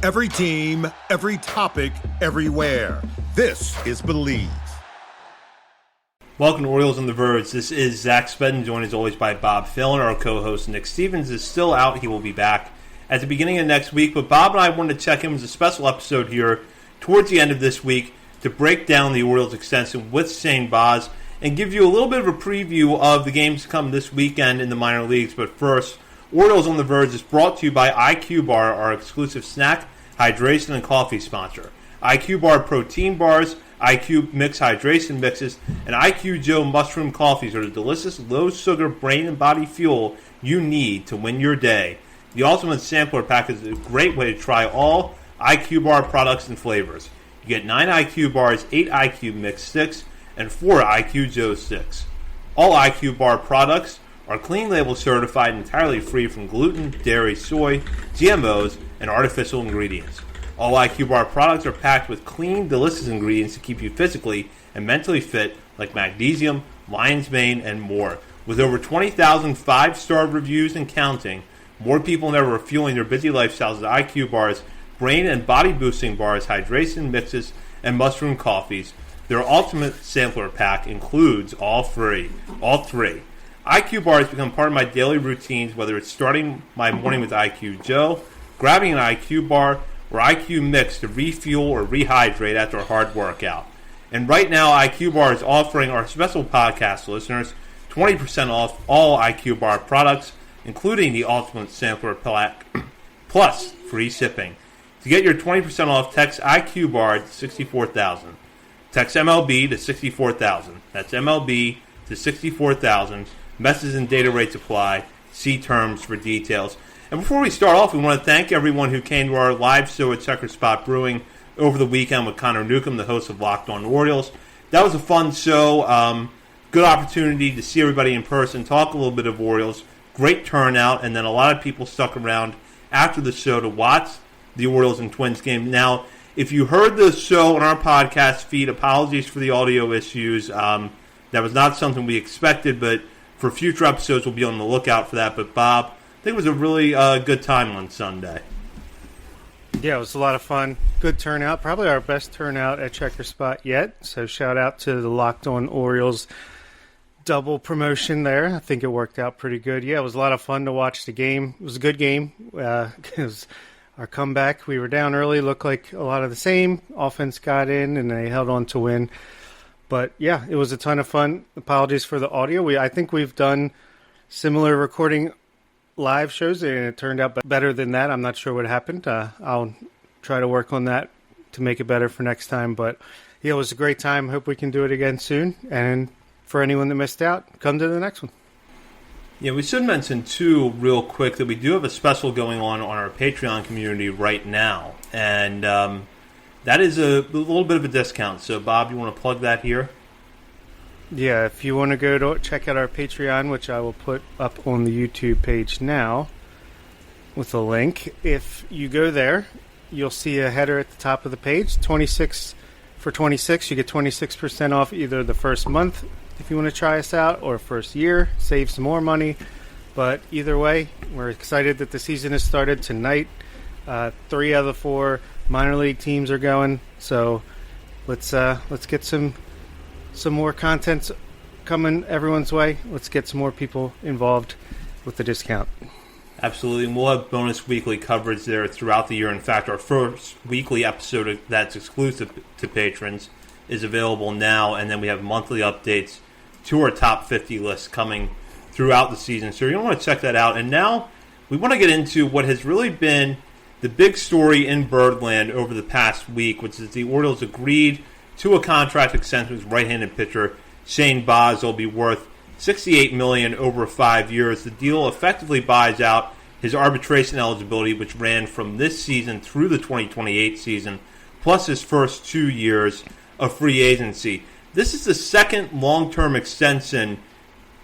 Every team, every topic, everywhere. This is Believe. Welcome to Orioles on the Verge. This is Zach Spedden, joined as always by Bob Phelan. Our co-host Nick Stevens is still out. He will be back at the beginning of next week. But Bob and I wanted to check in with a special episode here towards the end of this week to break down the Orioles extension with Shane Baz and give you a little bit of a preview of the games to come this weekend in the minor leagues. But first, Orioles on the Verge is brought to you by IQ Bar, our exclusive snack, hydration, and coffee sponsor. IQ Bar protein bars, IQ Mix hydration mixes, and IQ Joe mushroom coffees are the delicious, low-sugar brain and body fuel you need to win your day. The Ultimate Sampler Pack is a great way to try all IQ Bar products and flavors. You get 9 IQ Bars, 8 IQ Mix sticks, and 4 IQ Joe sticks. All IQ Bar products are clean label certified, entirely free from gluten, dairy, soy, GMOs, and artificial ingredients. All IQ Bar products are packed with clean, delicious ingredients to keep you physically and mentally fit, like magnesium, lion's mane, and more. With over 20,000 5-star reviews and counting, more people than ever are fueling their busy lifestyles with IQ Bars, brain and body boosting bars, hydration mixes, and mushroom coffees. Their Ultimate Sampler Pack includes all three. IQ Bars become part of my daily routines, whether it's starting my morning with IQ Joe, grabbing an IQ Bar, or IQ Mix to refuel or rehydrate after a hard workout. And right now, IQ Bar is offering our special podcast listeners 20% off all IQ Bar products, including the Ultimate Sampler Pack, plus free shipping. To get your 20% off, text IQ Bar to 64,000. Text MLB to 64,000. That's MLB to 64,000. Message and data rates apply. See terms for details. And before we start off, we want to thank everyone who came to our live show at Checker Spot Brewing over the weekend with Connor Newcomb, the host of Locked On Orioles. That was a fun show. Good opportunity to see everybody in person, talk a little bit of Orioles. Great turnout, and then a lot of people stuck around after the show to watch the Orioles and Twins game. Now, if you heard the show on our podcast feed, apologies for the audio issues. That was not something we expected, but for future episodes, we'll be on the lookout for that. But Bob, I think it was a really good time on Sunday. Yeah, it was a lot of fun. Good turnout. Probably our best turnout at Checker Spot yet. So shout out to the Locked On Orioles double promotion there. I think it worked out pretty good. Yeah, it was a lot of fun to watch the game. It was a good game. It was our comeback. We were down early. Looked like a lot of the same. Offense got in, and they held on to win. But, yeah, it was a ton of fun. Apologies for the audio. I think we've done similar recording live shows, and it turned out better than that. I'm not sure what happened. I'll try to work on that to make it better for next time. But, yeah, it was a great time. Hope we can do it again soon. And for anyone that missed out, come to the next one. Yeah, we should mention, too, real quick, that we do have a special going on our Patreon community right now. And that is a little bit of a discount. So, Bob, you want to plug that here? Yeah, if you want to go to check out our Patreon, which I will put up on the YouTube page now with a link. If you go there, you'll see a header at the top of the page. 26 for 26, you get 26% off either the first month if you want to try us out, or first year, save some more money. But either way, we're excited that the season has started tonight. 3 out of the 4 minor league teams are going, so let's get some more content coming everyone's way. Let's get some more people involved with the discount. Absolutely. And we'll have bonus weekly coverage there throughout the year. In fact, our first weekly episode that's exclusive to patrons is available now, and then we have monthly updates to our top 50 list coming throughout the season. So you're going to want to check that out. And now we want to get into what has really been the big story in Birdland over the past week, which is the Orioles agreed to a contract extension with right-handed pitcher Shane Baz. Will be worth $68 million over 5 years. The deal effectively buys out his arbitration eligibility, which ran from this season through the 2028 season, plus his first 2 years of free agency. This is the second long-term extension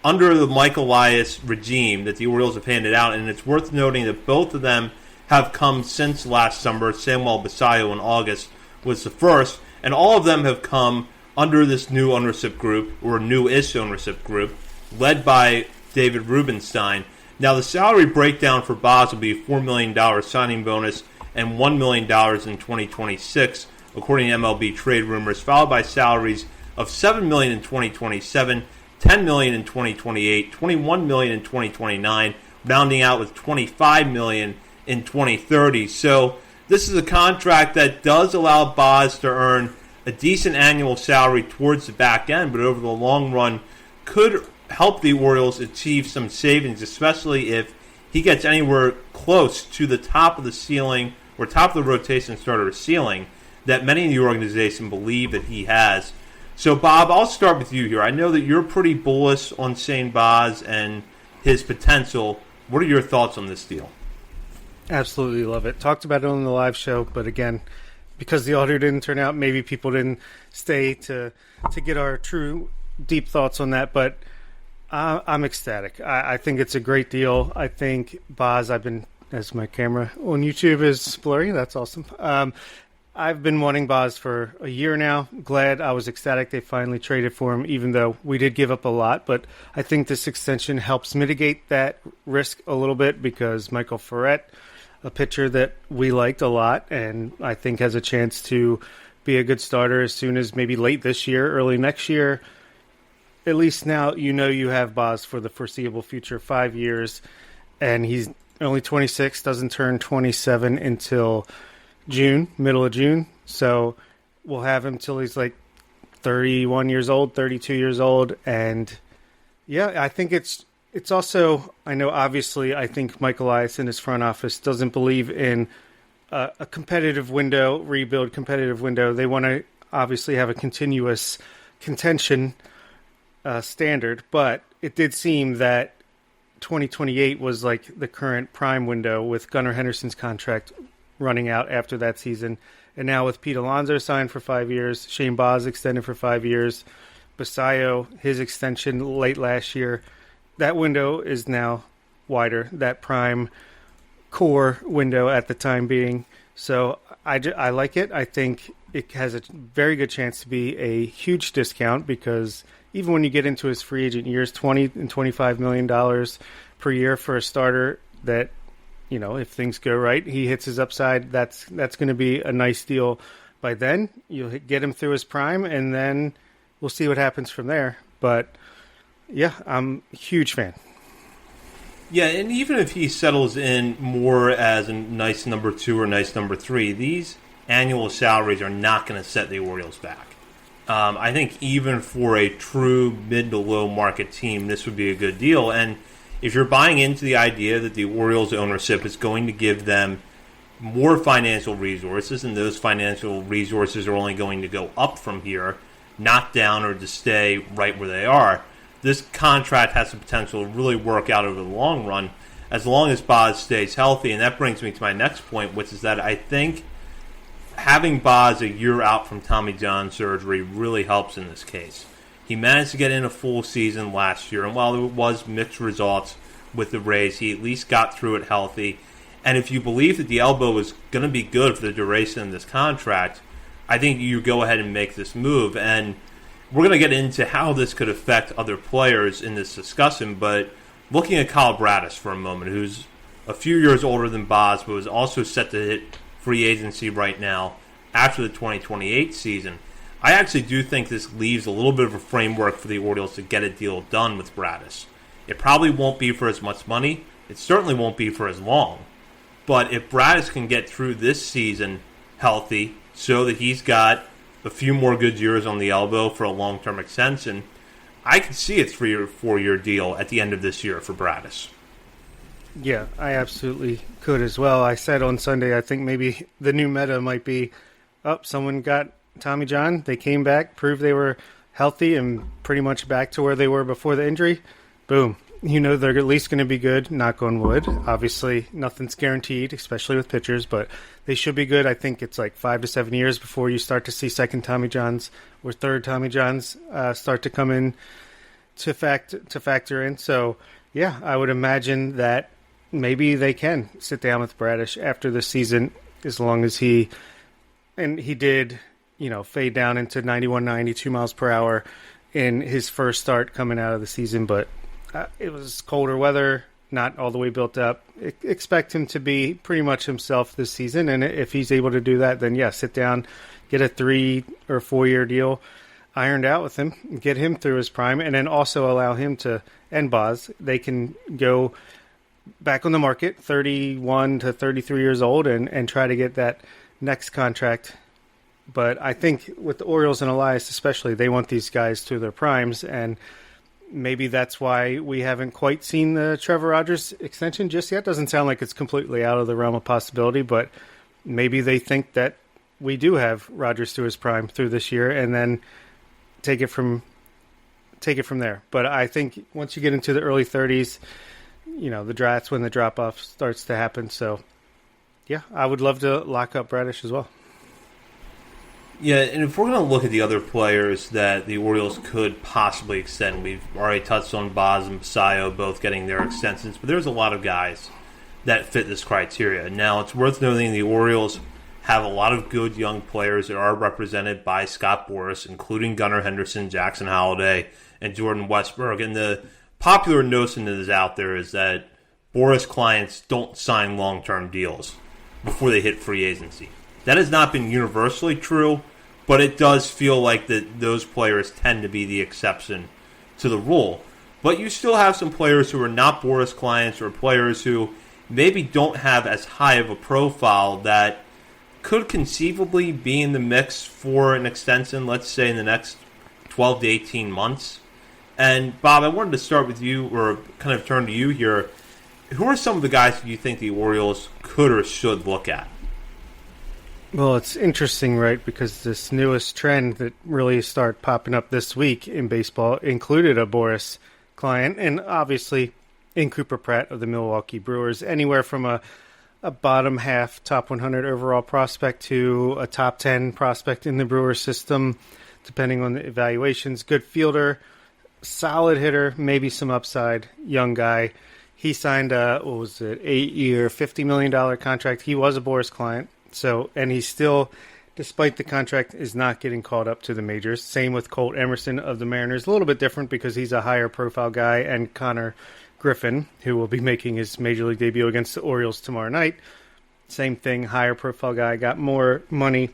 under the Mike Elias regime that the Orioles have handed out, and it's worth noting that both of them have come since last summer. Samuel Basallo in August was the first, and all of them have come under this new ownership group, or new-ish ownership group, led by David Rubenstein. Now, the salary breakdown for Baz will be a $4 million signing bonus and $1 million in 2026, according to MLB trade rumors, followed by salaries of $7 million in 2027, $10 million in 2028, $21 million in 2029, rounding out with $25 million in 2030. So this is a contract that does allow Baz to earn a decent annual salary towards the back end, but over the long run could help the Orioles achieve some savings, especially if he gets anywhere close to the top of the ceiling or top of the rotation starter ceiling that many in the organization believe that he has. So, Bob, I'll start with you here. I know that you're pretty bullish on Shane Baz and his potential. What are your thoughts on this deal? Absolutely love it. Talked about it on the live show, but again, because the audio didn't turn out, maybe people didn't stay to get our true deep thoughts on that. But I'm ecstatic. I think it's a great deal. I think Baz, as my camera on YouTube is blurry, that's awesome. I've been wanting Baz for a year now. Glad, I was ecstatic they finally traded for him, even though we did give up a lot. But I think this extension helps mitigate that risk a little bit because Michael Ferret, a pitcher that we liked a lot and I think has a chance to be a good starter as soon as maybe late this year, early next year. At least now you have Baz for the foreseeable future, 5 years, and he's only 26, doesn't turn 27 until June, middle of June. So we'll have him till he's like 31 years old, 32 years old. And yeah, I think it's also, I know obviously I think Mike Elias in his front office doesn't believe in a competitive window, rebuild competitive window. They want to obviously have a continuous contention standard, but it did seem that 2028 was like the current prime window with Gunnar Henderson's contract running out after that season. And now with Pete Alonso signed for 5 years, Shane Baz extended for 5 years, Basayo, his extension late last year, that window is now wider, that prime core window at the time being. So I like it. I think it has a very good chance to be a huge discount because even when you get into his free agent years, $20 and $25 million per year for a starter that, you know, if things go right, he hits his upside, that's going to be a nice deal. By then, you'll get him through his prime, and then we'll see what happens from there. But, yeah, I'm a huge fan. Yeah, and even if he settles in more as a nice number 2 or nice number 3, these annual salaries are not going to set the Orioles back. I think even for a true mid to low market team, this would be a good deal. And if you're buying into the idea that the Orioles ownership is going to give them more financial resources, and those financial resources are only going to go up from here, not down or to stay right where they are, this contract has the potential to really work out over the long run as long as Baz stays healthy. And that brings me to my next point, which is that I think having Baz a year out from Tommy John surgery really helps in this case. He managed to get in a full season last year, and while it was mixed results with the Rays, he at least got through it healthy. And if you believe that the elbow is going to be good for the duration of this contract, I think you go ahead and make this move. And we're going to get into how this could affect other players in this discussion, but looking at Kyle Bradish for a moment, who's a few years older than Baz, but was also set to hit free agency right now after the 2028 season, I actually do think this leaves a little bit of a framework for the Orioles to get a deal done with Bradish. It probably won't be for as much money. It certainly won't be for as long. But if Bradish can get through this season healthy so that he's got a few more good years on the elbow for a long-term extension, I could see a 3 or 4 year deal at the end of this year for Bradish. Yeah, I absolutely could as well. I said on Sunday, I think maybe the new meta might be, someone got Tommy John. They came back, proved they were healthy and pretty much back to where they were before the injury. Boom. You know they're at least going to be good, knock on wood. Obviously, nothing's guaranteed, especially with pitchers, but they should be good. I think it's like 5 to 7 years before you start to see second Tommy Johns or third Tommy Johns start to come in to factor in. So, yeah, I would imagine that maybe they can sit down with Bradish after the season, as long as he did, fade down into 91, 92 miles per hour in his first start coming out of the season. But it was colder weather, not all the way built up. Expect him to be pretty much himself this season, and if he's able to do that, then yeah, sit down, get a 3 or 4 year deal ironed out with him, get him through his prime, and then also allow him to, and Baz, they can go back on the market, 31 to 33 years old, and try to get that next contract. But I think with the Orioles and Elias especially, they want these guys to their primes, and maybe that's why we haven't quite seen the Trevor Rogers extension just yet. Doesn't sound like it's completely out of the realm of possibility, but maybe they think that we do have Rogers to his prime through this year, and then take it from there. But I think once you get into the early 30s, that's when the drop off starts to happen. So yeah, I would love to lock up Bradish as well. Yeah, and if we're going to look at the other players that the Orioles could possibly extend, we've already touched on Baz and Basayo both getting their extensions, but there's a lot of guys that fit this criteria. Now, it's worth noting the Orioles have a lot of good young players that are represented by Scott Boras, including Gunnar Henderson, Jackson Holliday, and Jordan Westberg. And the popular notion that is out there is that Boras clients don't sign long-term deals before they hit free agency. That has not been universally true, but it does feel like that those players tend to be the exception to the rule. But you still have some players who are not Boras clients or players who maybe don't have as high of a profile that could conceivably be in the mix for an extension, let's say in the next 12 to 18 months. And Bob, I wanted to start with you, or kind of turn to you here. Who are some of the guys that you think the Orioles could or should look at? Well, it's interesting, right, because this newest trend that really started popping up this week in baseball included a Boras client, and obviously in Cooper Pratt of the Milwaukee Brewers, anywhere from a bottom half top 100 overall prospect to a top 10 prospect in the Brewers system, depending on the evaluations. Good fielder, solid hitter, maybe some upside, young guy. He signed a, 8-year, $50 million contract. He was a Boras client. So, and he's still, despite the contract, is not getting called up to the majors. Same with Colt Emerson of the Mariners. A little bit different because he's a higher profile guy, and Connor Griffin, who will be making his major league debut against the Orioles tomorrow night. Same thing, higher profile guy, got more money.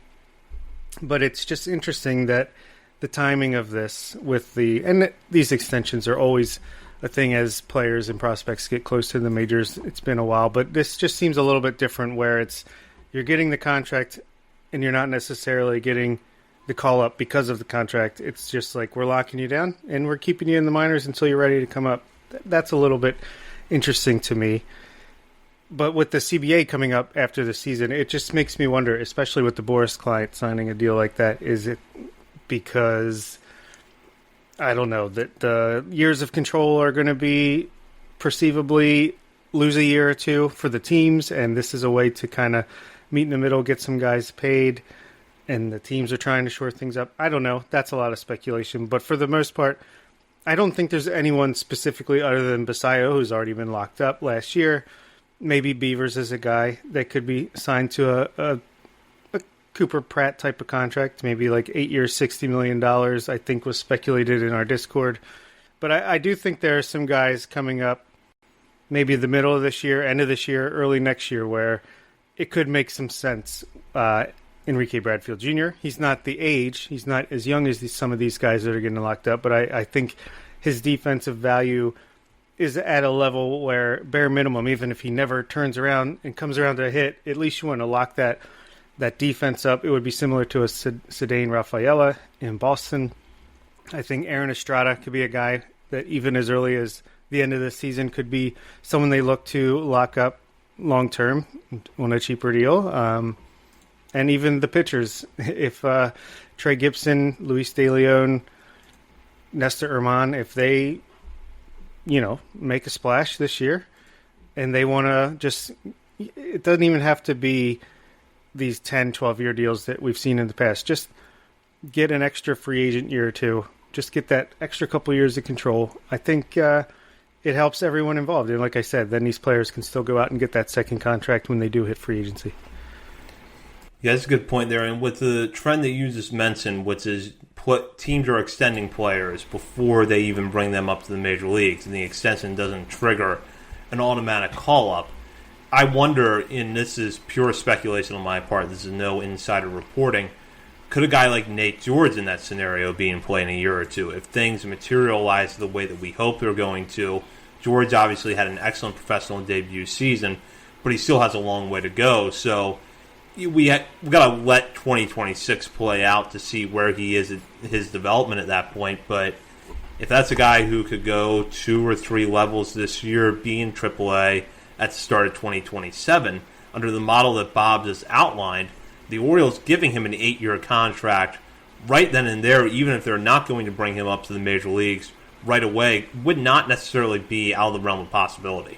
But it's just interesting that the timing of this and these extensions are always a thing as players and prospects get close to the majors. It's been a while, but this just seems a little bit different where you're getting the contract and you're not necessarily getting the call up because of the contract. It's just like we're locking you down and we're keeping you in the minors until you're ready to come up. That's a little bit interesting to me. But with the CBA coming up after the season, it just makes me wonder, especially with the Boras client signing a deal like that, is it because, I don't know, that the years of control are going to be perceivably lose a year or two for the teams, and this is a way to kind of meet in the middle, get some guys paid, and the teams are trying to shore things up. I don't know. That's a lot of speculation. But for the most part, I don't think there's anyone specifically other than Basayo, who's already been locked up last year. Maybe Beavers is a guy that could be signed to a Cooper Pratt type of contract, maybe like 8 years, $60 million, I think was speculated in our Discord. But I do think there are some guys coming up, maybe the middle of this year, end of this year, early next year, where it could make some sense. Enrique Bradfield Jr., he's not the age, he's not as young as some of these guys that are getting locked up, but I think his defensive value is at a level where, bare minimum, even if he never turns around and comes around to a hit, at least you want to lock that defense up. It would be similar to a Ceddanne Rafaela in Boston. I think Aaron Estrada could be a guy that even as early as the end of the season could be someone they look to lock up long-term on a cheaper deal. And even the pitchers, if Trey Gibson, Luis De Leon, Nestor Herman, if they, make a splash this year and they want to just, it doesn't even have to be these 10, 12-year deals that we've seen in the past. Just get an extra free agent year or two. Just get that extra couple years of control. I think it helps everyone involved. And like I said, then these players can still go out and get that second contract when they do hit free agency. Yeah, that's a good point there. And with the trend that you just mentioned, which is teams are extending players before they even bring them up to the major leagues, and the extension doesn't trigger an automatic call-up. I wonder, and this is pure speculation on my part, this is no insider reporting, could a guy like Nate George in that scenario be in play in a year or two? If things materialize the way that we hope they're going to, George obviously had an excellent professional debut season, but he still has a long way to go. So we got to let 2026 play out to see where he is at his development at that point. But if that's a guy who could go 2 or 3 levels this year, be in AAA at the start of 2027, under the model that Bob just outlined, the Orioles giving him an 8-year contract right then and there, even if they're not going to bring him up to the major leagues right away, would not necessarily be out of the realm of possibility.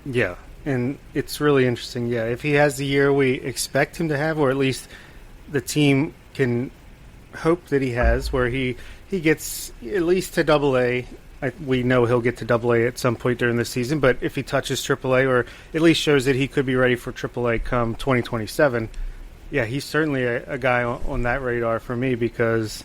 Yeah, and it's really interesting. Yeah, if he has the year we expect him to have, or at least the team can hope that he has, where he gets at least to AA. We know he'll get to AA at some point during the season, but if he touches AAA, or at least shows that he could be ready for AAA come 2027, yeah, he's certainly a guy on that radar for me because,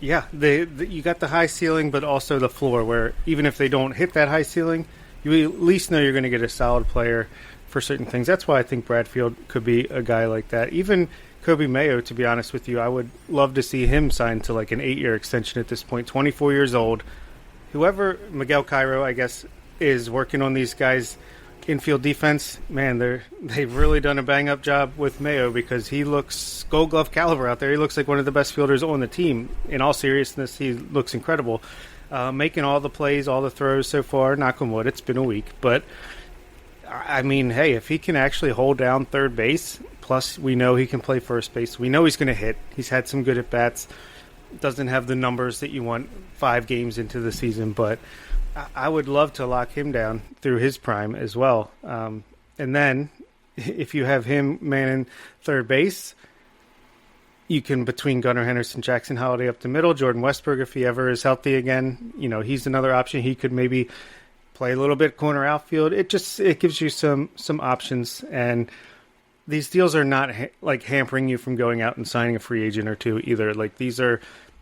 yeah, you got the high ceiling, but also the floor, where even if they don't hit that high ceiling, you at least know you're going to get a solid player for certain things. That's why I think Bradfield could be a guy like that. Even Kobe Mayo, to be honest with you, I would love to see him signed to like an 8-year extension at this point. 24 years old. Whoever, Miguel Cairo, I guess, is working on these guys' infield defense, man, they've really done a bang-up job with Mayo because he looks Gold Glove caliber out there. He looks like one of the best fielders on the team. In all seriousness, he looks incredible. Making all the plays, all the throws so far, knock on wood, it's been a week. But, I mean, hey, if he can actually hold down third base, plus we know he can play first base, we know he's going to hit. He's had some good at-bats. Doesn't have the numbers that you want 5 games into the season, but I would love to lock him down through his prime as well. And then if you have him manning third base, you can, between Gunnar Henderson, Jackson Holiday up the middle, Jordan Westberg, if he ever is healthy again, he's another option. He could maybe play a little bit corner outfield. It gives you some options, and these deals are not hampering you from going out and signing a free agent or two either. Like, these are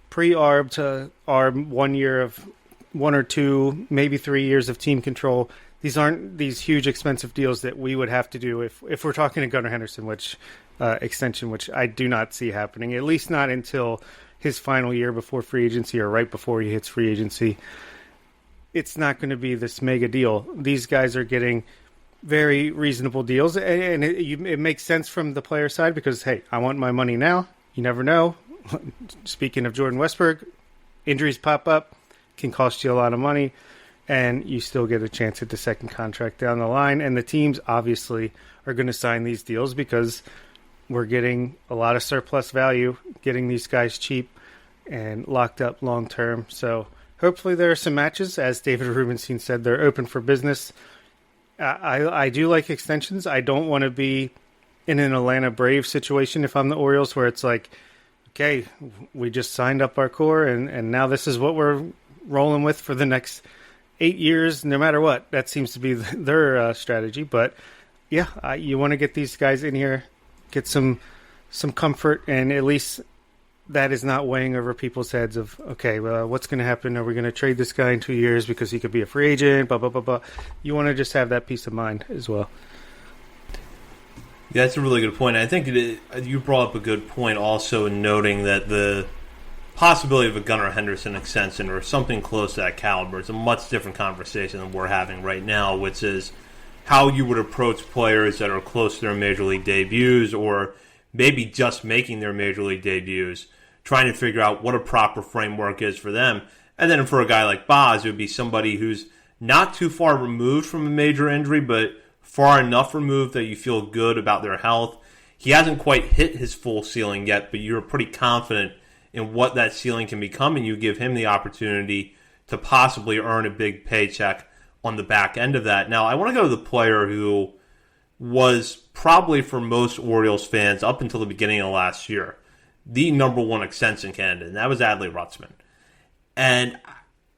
pre-ARB to ARB, 1 year of 1 or 2, maybe 3 years of team control. These aren't these huge expensive deals that we would have to do if we're talking to Gunnar Henderson, which extension, which I do not see happening, at least not until his final year before free agency or right before he hits free agency. It's not going to be this mega deal. These guys are getting very reasonable deals, and it makes sense from the player side because, hey, I want my money now. You never know. Speaking of Jordan Westberg, injuries pop up, can cost you a lot of money, and you still get a chance at the second contract down the line. And the teams obviously are going to sign these deals because we're getting a lot of surplus value, getting these guys cheap and locked up long term. So hopefully there are some matches. As David Rubenstein said, they're open for business. I do like extensions. I don't want to be in an Atlanta Braves situation if I'm the Orioles, where it's like, okay, we just signed up our core and now this is what we're rolling with for the next 8 years, no matter what. That seems to be their strategy. But yeah, you want to get these guys in here, get some comfort, and at least that is not weighing over people's heads of, okay, well, what's going to happen? Are we going to trade this guy in 2 years because he could be a free agent? Blah, blah, blah, blah. You want to just have that peace of mind as well. Yeah, that's a really good point. I think you brought up a good point also in noting that the possibility of a Gunnar Henderson extension or something close to that caliber is a much different conversation than we're having right now, which is how you would approach players that are close to their major league debuts or maybe just making their major league debuts, trying to figure out what a proper framework is for them. And then for a guy like Baz, it would be somebody who's not too far removed from a major injury, but far enough removed that you feel good about their health. He hasn't quite hit his full ceiling yet, but you're pretty confident in what that ceiling can become, and you give him the opportunity to possibly earn a big paycheck on the back end of that. Now, I want to go to the player who was probably for most Orioles fans up until the beginning of last year the number one extension candidate, and that was Adley Rutschman. And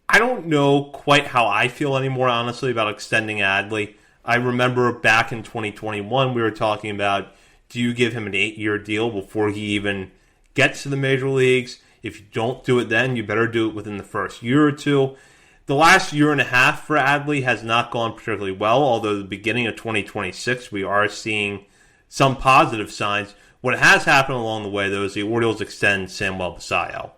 I don't know quite how I feel anymore, honestly, about extending Adley. I remember back in 2021 we were talking about, do you give him an 8-year deal before he even gets to the major leagues? If you don't do it then, you better do it within the first year or two. The last year and a half for Adley has not gone particularly well, although the beginning of 2026 we are seeing some positive signs. What has happened along the way, though, is the Orioles extend Samuel Basallo.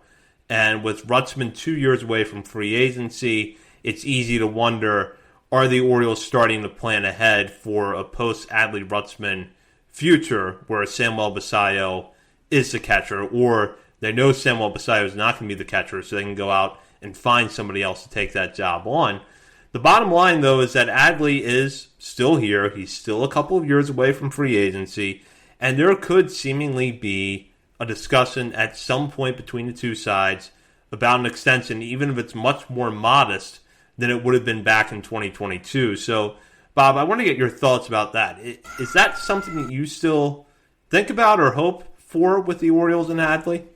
And with Rutzman 2 years away from free agency, it's easy to wonder, are the Orioles starting to plan ahead for a post-Adley-Rutzman future where Samuel Basallo is the catcher, or they know Samuel Basallo is not going to be the catcher, so they can go out and find somebody else to take that job on. The bottom line, though, is that Adley is still here. He's still a couple of years away from free agency, and there could seemingly be a discussion at some point between the two sides about an extension, even if it's much more modest than it would have been back in 2022. So, Bob, I want to get your thoughts about that. Is that something that you still think about or hope for with the Orioles and Adley?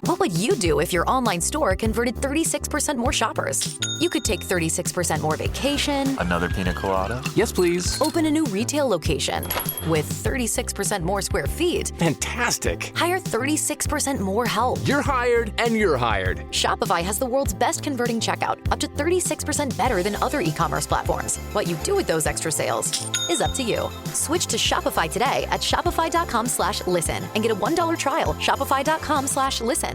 What would you do if your online store converted 36% more shoppers? You could take 36% more vacation. Another pina colada? Yes, please. Open a new retail location with 36% more square feet. Fantastic. Hire 36% more help. You're hired and you're hired. Shopify has the world's best converting checkout, up to 36% better than other e-commerce platforms. What you do with those extra sales is up to you. Switch to Shopify today at shopify.com/listen and get a $1 trial. Shopify.com/listen.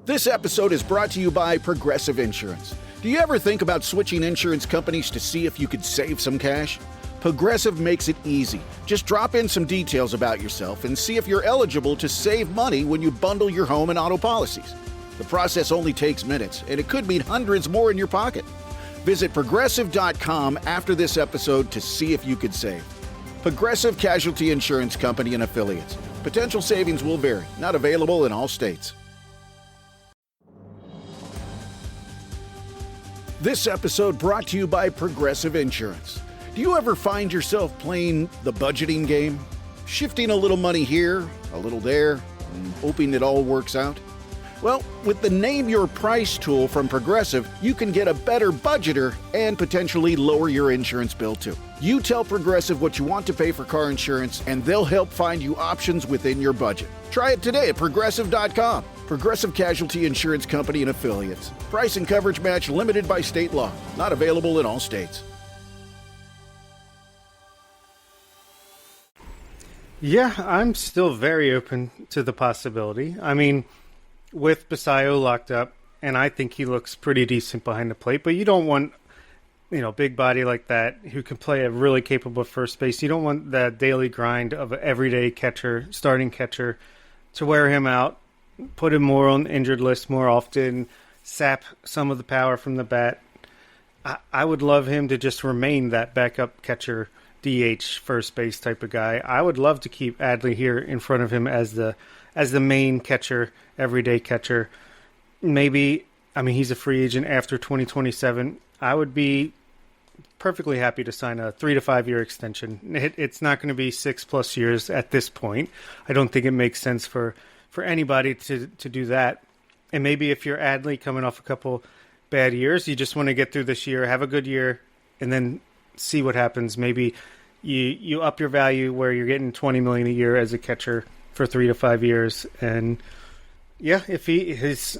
This episode is brought to you by Progressive Insurance. Do you ever think about switching insurance companies to see if you could save some cash? Progressive makes it easy. Just drop in some details about yourself and see if you're eligible to save money when you bundle your home and auto policies. The process only takes minutes, and it could mean hundreds more in your pocket. Visit Progressive.com after this episode to see if you could save. Progressive Casualty Insurance Company and Affiliates. Potential savings will vary. Not available in all states. This episode brought to you by Progressive Insurance. Do you ever find yourself playing the budgeting game? Shifting a little money here, a little there, and hoping it all works out? Well, with the Name Your Price tool from Progressive, you can get a better budgeter and potentially lower your insurance bill too. You tell Progressive what you want to pay for car insurance, and they'll help find you options within your budget. Try it today at Progressive.com. Progressive Casualty Insurance Company and Affiliates. Price and coverage match limited by state law. Not available in all states. Yeah, I'm still very open to the possibility. I mean, with Basallo locked up, and I think he looks pretty decent behind the plate, but you don't want, big body like that who can play a really capable first base. You don't want that daily grind of an everyday catcher, starting catcher, to wear him out, put him more on the injured list more often, sap some of the power from the bat. I would love him to just remain that backup catcher, DH, first base type of guy. I would love to keep Adley here in front of him as the main catcher, everyday catcher. Maybe, he's a free agent after 2027. I would be perfectly happy to sign a 3 to 5 year extension. It's not going to be 6+ years at this point. I don't think it makes sense for anybody to do that. And maybe if you're Adley coming off a couple bad years, you just want to get through this year, have a good year, and then see what happens. Maybe you up your value where you're getting $20 million a year as a catcher for 3 to 5 years. And yeah, if his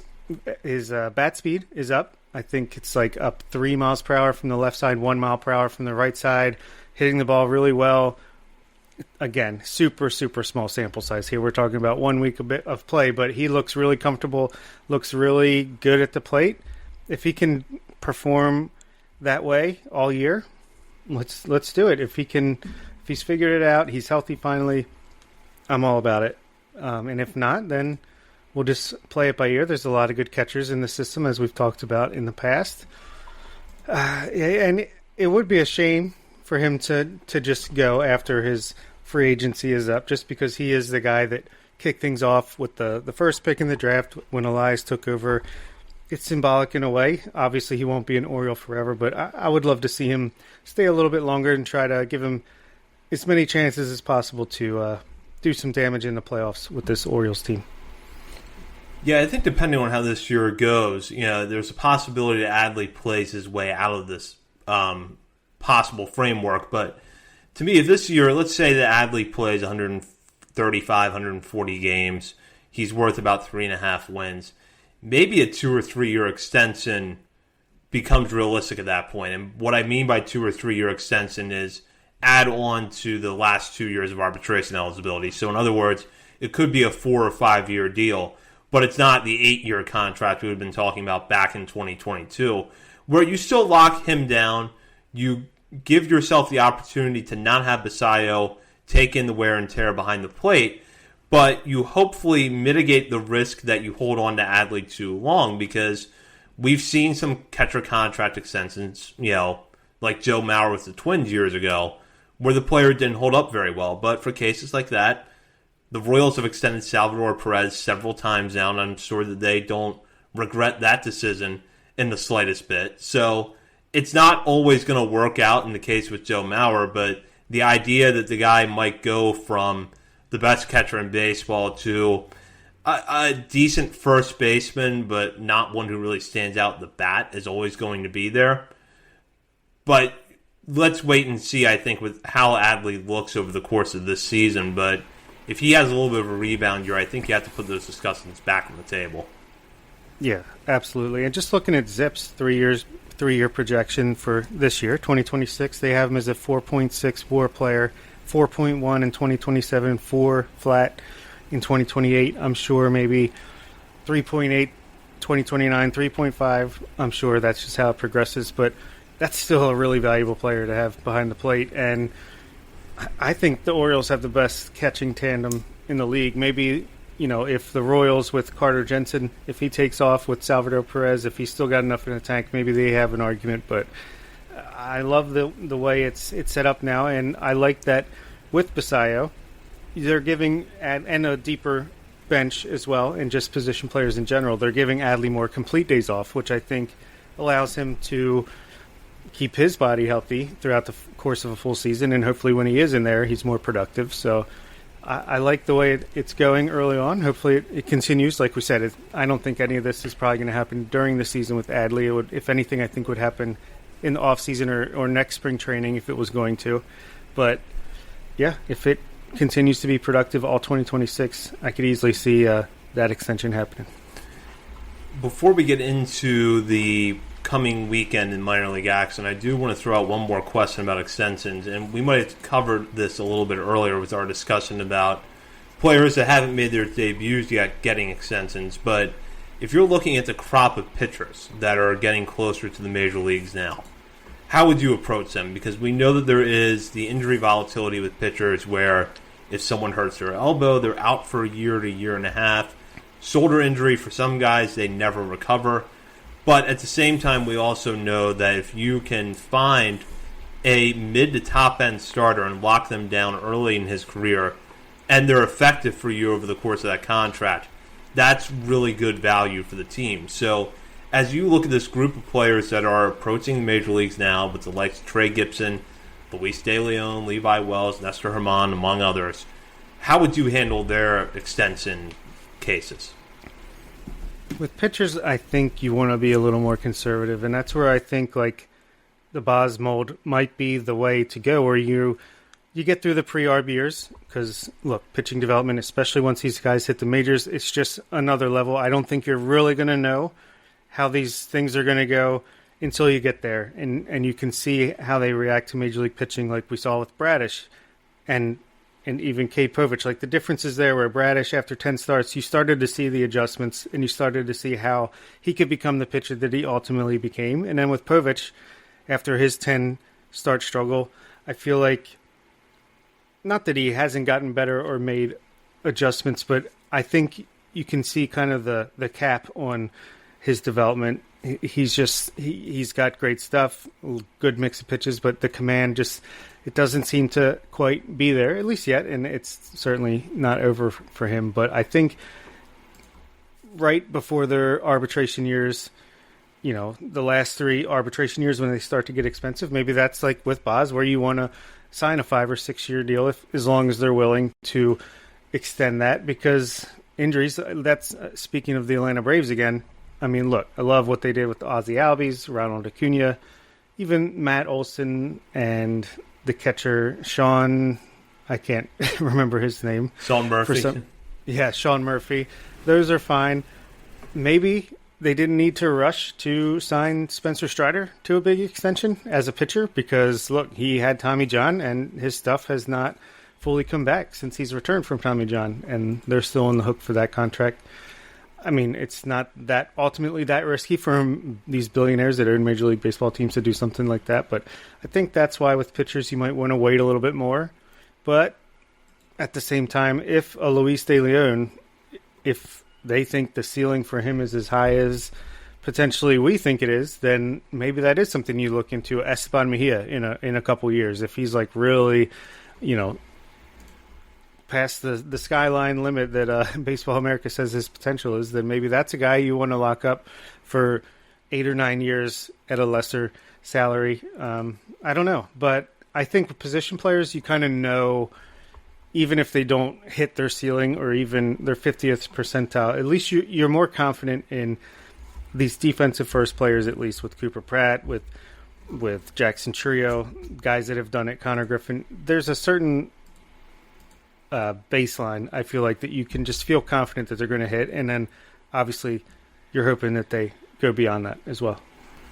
bat speed is up, I think it's like up 3 miles per hour from the left side, 1 mile per hour from the right side, hitting the ball really well. Again, super, super small sample size here. We're talking about 1 week of play, but he looks really comfortable, looks really good at the plate. If he can perform that way all year, let's do it. If he's figured it out, he's healthy finally, I'm all about it. And if not, then we'll just play it by ear. There's a lot of good catchers in the system, as we've talked about in the past. And it would be a shame for him to just go after his free agency is up, just because he is the guy that kicked things off with the first pick in the draft when Elias took over. It's symbolic in a way. Obviously, he won't be an Oriole forever, but I would love to see him stay a little bit longer and try to give him as many chances as possible to do some damage in the playoffs with this Orioles team. Yeah, I think depending on how this year goes, there's a possibility that Adley plays his way out of this possible framework. But to me, if this year, let's say that Adley plays 135, 140 games, he's worth about 3.5 wins. Maybe a 2 or 3 year extension becomes realistic at that point. And what I mean by 2 or 3 year extension is add on to the last 2 years of arbitration eligibility. So in other words, it could be a 4 or 5 year deal, but it's not the 8-year contract we would have been talking about back in 2022, where you still lock him down. You give yourself the opportunity to not have Basayo take in the wear and tear behind the plate, but you hopefully mitigate the risk that you hold on to Adley too long, because we've seen some catcher contract extensions, like Joe Mauer with the Twins years ago, where the player didn't hold up very well. But for cases like that, the Royals have extended Salvador Perez several times now, and I'm sure that they don't regret that decision in the slightest bit. So it's not always going to work out in the case with Joe Mauer, but the idea that the guy might go from the best catcher in baseball to a decent first baseman, but not one who really stands out at the bat, is always going to be there. But let's wait and see, I think, with how Adley looks over the course of this season. But if he has a little bit of a rebound year, I think you have to put those discussions back on the table. Yeah, absolutely. And just looking at Zip's 3-year projection for this year, 2026, they have him as a 4.6 WAR player, 4.1 in 2027, 4 flat in 2028. I'm sure maybe 3.8 2029, 3.5. I'm sure that's just how it progresses, but that's still a really valuable player to have behind the plate. And I think the Orioles have the best catching tandem in the league. Maybe, if the Royals with Carter Jensen, if he takes off with Salvador Perez, if he's still got enough in the tank, maybe they have an argument. But I love the way it's set up now, and I like that with Basayo, they're giving, and a deeper bench as well, and just position players in general, they're giving Adley more complete days off, which I think allows him to keep his body healthy throughout the course of a full season, and hopefully when he is in there, he's more productive. So I like the way it's going early on. Hopefully it continues. Like we said, I don't think any of this is probably going to happen during the season with Adley. It would, if anything, I think would happen in the offseason or next spring training if it was going to. But, yeah, if it continues to be productive all 2026, I could easily see that extension happening. Before we get into the coming weekend in minor league action, I do want to throw out one more question about extensions, and we might have covered this a little bit earlier with our discussion about players that haven't made their debuts yet getting extensions. But if you're looking at the crop of pitchers that are getting closer to the major leagues now, how would you approach them? Because we know that there is the injury volatility with pitchers where if someone hurts their elbow, they're out for a year to year and a half. Shoulder injury for some guys, they never recover. But at the same time, we also know that if you can find a mid to top end starter and lock them down early in his career, and they're effective for you over the course of that contract, that's really good value for the team. So as you look at this group of players that are approaching the major leagues now, with the likes of Trey Gibson, Luis De Leon, Levi Wells, Nestor Herman, among others, how would you handle their extension cases? With pitchers, I think you want to be a little more conservative, and that's where I think like the Baz mold might be the way to go, where you get through the pre-arb years, because, look, pitching development, especially once these guys hit the majors, it's just another level. I don't think you're really going to know how these things are going to go until you get there, and you can see how they react to major league pitching, like we saw with Bradish and even Kate Povich. Like, the difference is there where Bradish, after 10 starts, you started to see the adjustments, and you started to see how he could become the pitcher that he ultimately became. And then with Povich, after his 10-start struggle, I feel like, not that he hasn't gotten better or made adjustments, but I think you can see kind of the cap on his development. He's got great stuff, good mix of pitches, but the command just, it doesn't seem to quite be there, at least yet, and it's certainly not over for him. But I think right before their arbitration years, the last 3 arbitration years when they start to get expensive, maybe that's like with Baz, where you want to sign a 5 or 6 year deal as long as they're willing to extend that, because injuries, that's speaking of the Atlanta Braves again. I mean, look, I love what they did with the Ozzie Albies, Ronald Acuna, even Matt Olson, and the catcher, Sean, I can't remember his name. Sean Murphy. Sean Murphy. Those are fine. Maybe they didn't need to rush to sign Spencer Strider to a big extension as a pitcher because, look, he had Tommy John, and his stuff has not fully come back since he's returned from Tommy John, and they're still on the hook for that contract. I mean, it's not that ultimately that risky for these billionaires that are in Major League Baseball teams to do something like that, but I think that's why with pitchers you might want to wait a little bit more. But at the same time, if a Luis De Leon, if they think the ceiling for him is as high as potentially we think it is, then maybe that is something you look into. Esteban Mejia in a couple years, if he's like really, past the skyline limit that Baseball America says his potential is, then maybe that's a guy you want to lock up for 8 or 9 years at a lesser salary. I don't know, but I think with position players, you kind of know. Even if they don't hit their ceiling or even their 50th percentile, at least you're more confident in these defensive first players, at least with Cooper Pratt, with Jackson Trio, guys that have done it, Connor Griffin. There's a certain baseline, I feel like, that you can just feel confident that they're going to hit. And then, obviously, you're hoping that they go beyond that as well.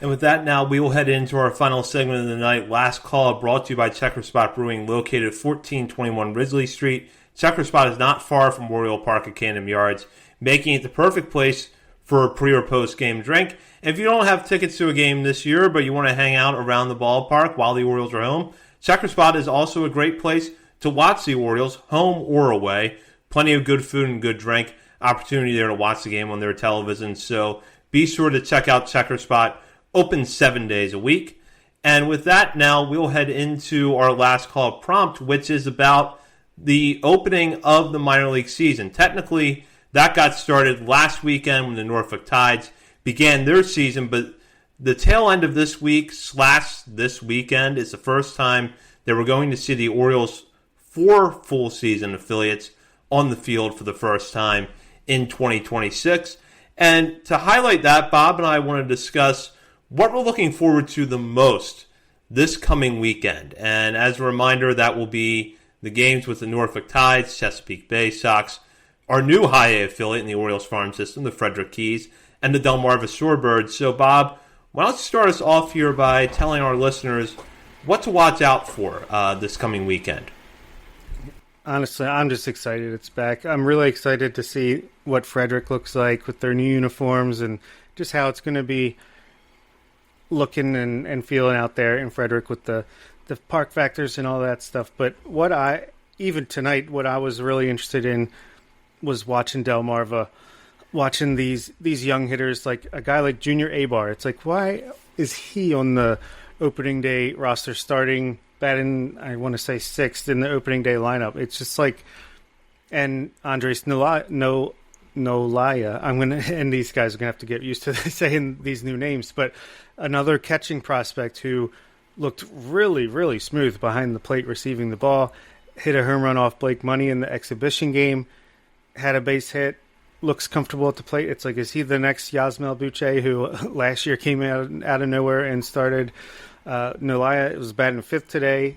And with that, now we will head into our final segment of the night. Last call brought to you by Checker Spot Brewing, located at 1421 Ridley Street. Checker Spot is not far from Oriole Park at Camden Yards, making it the perfect place for a pre- or post-game drink. And if you don't have tickets to a game this year, but you want to hang out around the ballpark while the Orioles are home, Checker Spot is also a great place to watch the Orioles, home or away. Plenty of good food and good drink. Opportunity there to watch the game on their television. So be sure to check out Checker Spot. Open 7 days a week. And with that, now we'll head into our last call prompt, which is about the opening of the minor league season. Technically, that got started last weekend when the Norfolk Tides began their season, but the tail end of this week / this weekend is the first time that we're going to see the Orioles' 4 full season affiliates on the field for the first time in 2026. And to highlight that, Bob and I want to discuss what we're looking forward to the most this coming weekend. And as a reminder, that will be the games with the Norfolk Tides, Chesapeake Bay Sox, our new high A affiliate in the Orioles farm system, the Frederick Keys, and the Delmarva Shorebirds. So, Bob, why don't you start us off here by telling our listeners what to watch out for this coming weekend? Honestly, I'm just excited it's back. I'm really excited to see what Frederick looks like with their new uniforms and just how it's going to be looking and feeling out there in Frederick with the park factors and all that stuff. But even tonight, what I was really interested in was watching Delmarva, watching these young hitters, like a guy like Junior Abar. It's like, why is he on the opening day roster starting, batting, I want to say 6th in the opening day lineup? It's just like, and Andres Nolaya, and these guys are going to have to get used to saying these new names, but another catching prospect who looked really, really smooth behind the plate receiving the ball, hit a home run off Blake Money in the exhibition game, had a base hit, looks comfortable at the plate. It's like, is he the next Yasmel Buche who last year came out of nowhere and started? Nolaya was batting 5th today,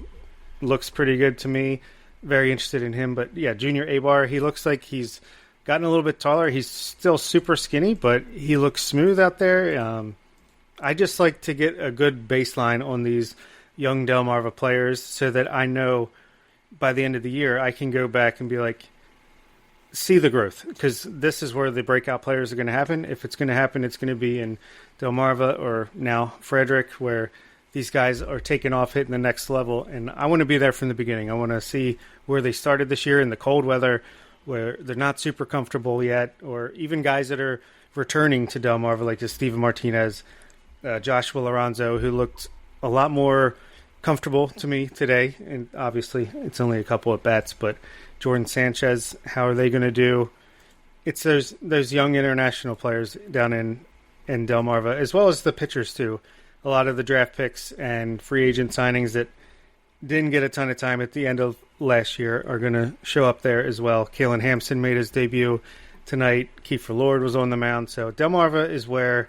looks pretty good to me. Very interested in him. But yeah, Junior Abar, he looks like he's gotten a little bit taller. He's still super skinny, but he looks smooth out there. I just like to get a good baseline on these young Delmarva players so that I know by the end of the year I can go back and be like, see the growth, because this is where the breakout players are going to happen. If it's going to happen, it's going to be in Delmarva or now Frederick, where these guys are taking off, hitting the next level. And I want to be there from the beginning. I want to see where they started this year in the cold weather, where they're not super comfortable yet, or even guys that are returning to Delmarva, like just Steven Martinez, Joshua Lorenzo, who looked a lot more comfortable to me today. And obviously, it's only a couple at bats, but Jordan Sanchez, how are they going to do? It's those young international players down in Delmarva, as well as the pitchers too. A lot of the draft picks and free agent signings that didn't get a ton of time at the end of last year are going to show up there as well. Kalen Hampson made his debut tonight. Kiefer Lord was on the mound. So Delmarva is where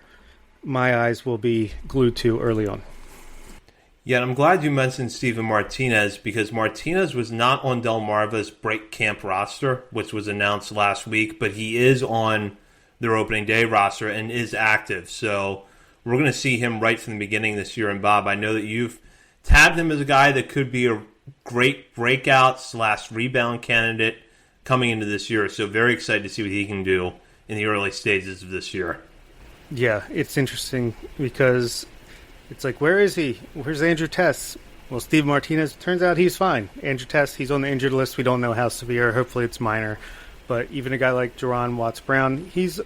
my eyes will be glued to early on. Yeah, and I'm glad you mentioned Steven Martinez, because Martinez was not on Delmarva's break camp roster, which was announced last week, but he is on their opening day roster and is active. So we're going to see him right from the beginning this year. And Bob, I know that you've tabbed him as a guy that could be a great breakout/rebound candidate coming into this year. So very excited to see what he can do in the early stages of this year. Yeah, it's interesting because it's like, where is he? Where's Andrew Tess? Well, Steve Martinez, turns out he's fine. Andrew Tess, he's on the injured list. We don't know how severe. Hopefully it's minor. But even a guy like Jerron Watts-Brown, he's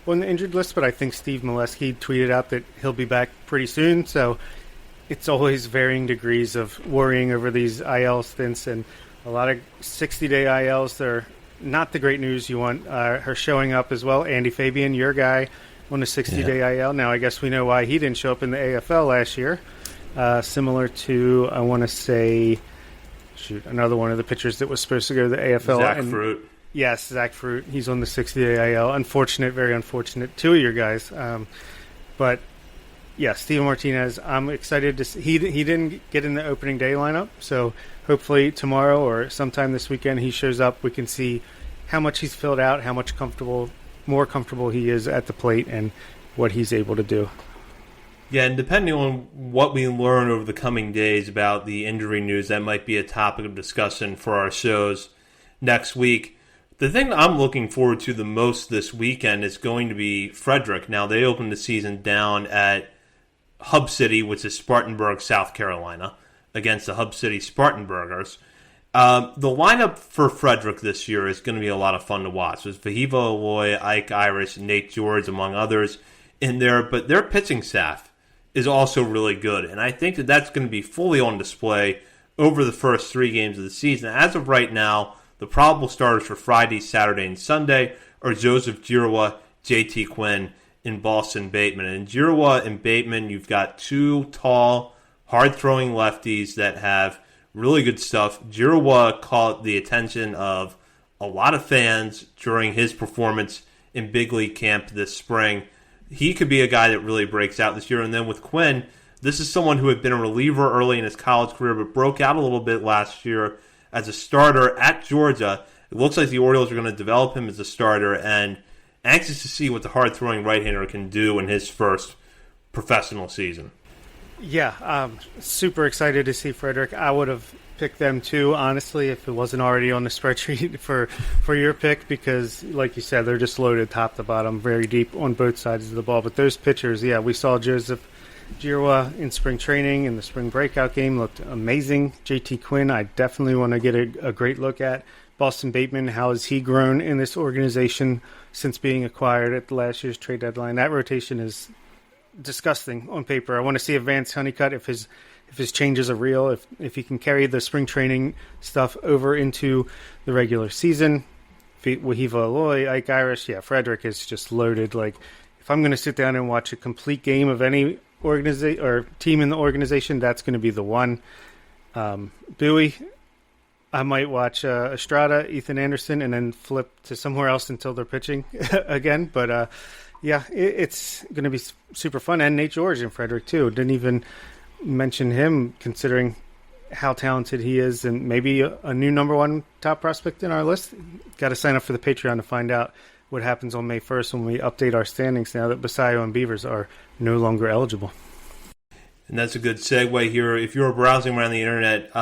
on the injured list, but I think Steve Molesky tweeted out that he'll be back pretty soon. So it's always varying degrees of worrying over these IL stints, and a lot of 60-day ILs. They're not the great news you want. Her showing up as well. Andy Fabian, your guy, on the 60-day IL. Now, I guess we know why he didn't show up in the AFL last year. Similar to, I want to say, another one of the pitchers that was supposed to go to the AFL. Zach Fruit. Yes, Zach Fruit. He's on the 60-day IL. Unfortunate, very unfortunate. Two of your guys. But, yeah, Steven Martinez, I'm excited to see. He didn't get in the opening day lineup, so hopefully tomorrow or sometime this weekend he shows up. We can see how much he's filled out, how much more comfortable he is at the plate, and what he's able to do. Yeah, and depending on what we learn over the coming days about the injury news, that might be a topic of discussion for our shows next week. The thing that I'm looking forward to the most this weekend is going to be Frederick. Now, they opened the season down at Hub City, which is Spartanburg, South Carolina, against the Hub City Spartanburgers. The lineup for Frederick this year is going to be a lot of fun to watch. There's Vahiva Aloy, Ike Irish, Nate George, among others in there, but their pitching staff is also really good, and I think that that's going to be fully on display over the first 3 games of the season. As of right now, the probable starters for Friday, Saturday, and Sunday are Joseph Giroux, JT Quinn, and Boston Bateman. And Giroux and Bateman, you've got 2 tall, hard-throwing lefties that have really good stuff. Giroux caught the attention of a lot of fans during his performance in big league camp this spring. He could be a guy that really breaks out this year. And then with Quinn, this is someone who had been a reliever early in his college career but broke out a little bit last year as a starter at Georgia. It looks like the Orioles are going to develop him as a starter, and anxious to see what the hard-throwing right-hander can do in his first professional season. Yeah, super excited to see Frederick. I would have picked them too, honestly, if it wasn't already on the spreadsheet for your pick, because, like you said, they're just loaded top to bottom, very deep on both sides of the ball. But those pitchers, yeah, we saw Joseph Giroux in spring training, in the spring breakout game, looked amazing. JT Quinn, I definitely want to get a great look at. Boston Bateman, how has he grown in this organization since being acquired at the last year's trade deadline? That rotation is disgusting on paper. I want to see if Vance Honeycutt, if his changes are real, if he can carry the spring training stuff over into the regular season. Wahiva Aloy, Ike Irish, yeah, Frederick is just loaded. Like, if I'm going to sit down and watch a complete game of any organization or team in the organization, that's going to be the one. Bowie, I might watch Estrada, Ethan Anderson, and then flip to somewhere else until they're pitching again. But yeah, it's going to be super fun. And Nate George and Frederick too. Didn't even mention him, considering how talented he is, and maybe a new number 1 top prospect in our list. Got to sign up for the Patreon to find out what happens on May 1st when we update our standings now that Basayo and Beavers are no longer eligible. And that's a good segue here. If you're browsing around the internet,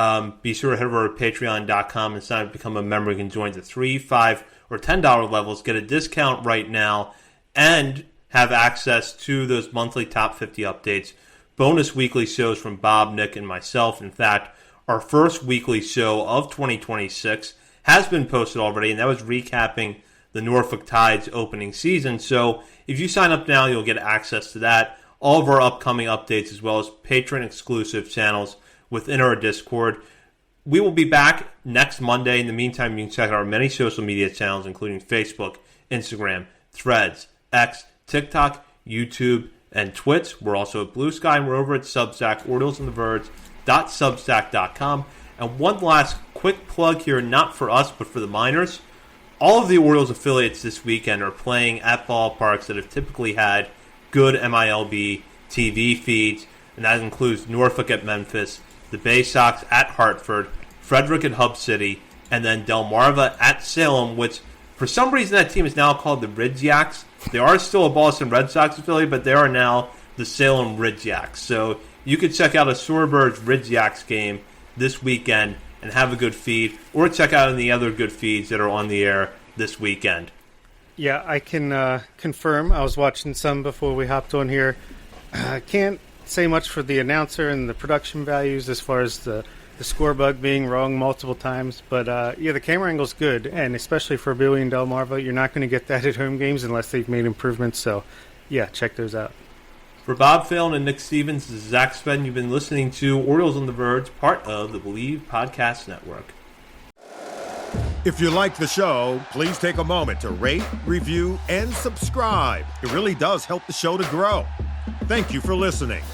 be sure to head over to patreon.com and sign up to become a member. You can join the $3, $5, or $10 levels, get a discount right now, and have access to those monthly top 50 updates, bonus weekly shows from Bob, Nick, and myself. In fact, our first weekly show of 2026 has been posted already, and that was recapping the Norfolk Tide's opening season. So if you sign up now, you'll get access to that, all of our upcoming updates, as well as patron-exclusive channels within our Discord. We will be back next Monday. In the meantime, you can check out our many social media channels, including Facebook, Instagram, Threads, X, TikTok, YouTube, and Twitch. We're also at Blue Sky, and we're over at Substack, OriolesandTheVerge.substack.com. And one last quick plug here, not for us, but for the minors. All of the Orioles affiliates this weekend are playing at ballparks that have typically had good MILB TV feeds, and that includes Norfolk at Memphis, the Bay Sox at Hartford, Frederick at Hub City, and then Delmarva at Salem, which For some reason, that team is now called the Ridge-Yaks. They are still a Boston Red Sox affiliate, but they are now the Salem Ridge-Yaks. So you could check out a Shorebirds Ridge-Yaks game this weekend and have a good feed, or check out any other good feeds that are on the air this weekend. Yeah, I can confirm. I was watching some before we hopped on here. I can't say much for the announcer and the production values as far as the score bug being wrong multiple times. But, the camera angle's good, and especially for Billy and Delmarva, you're not going to get that at home games unless they've made improvements. So, yeah, check those out. For Bob Phelan and Nick Stevens, this is Zach Spedden. You've been listening to Orioles on the Verge, part of the Believe Podcast Network. If you liked the show, please take a moment to rate, review, and subscribe. It really does help the show to grow. Thank you for listening.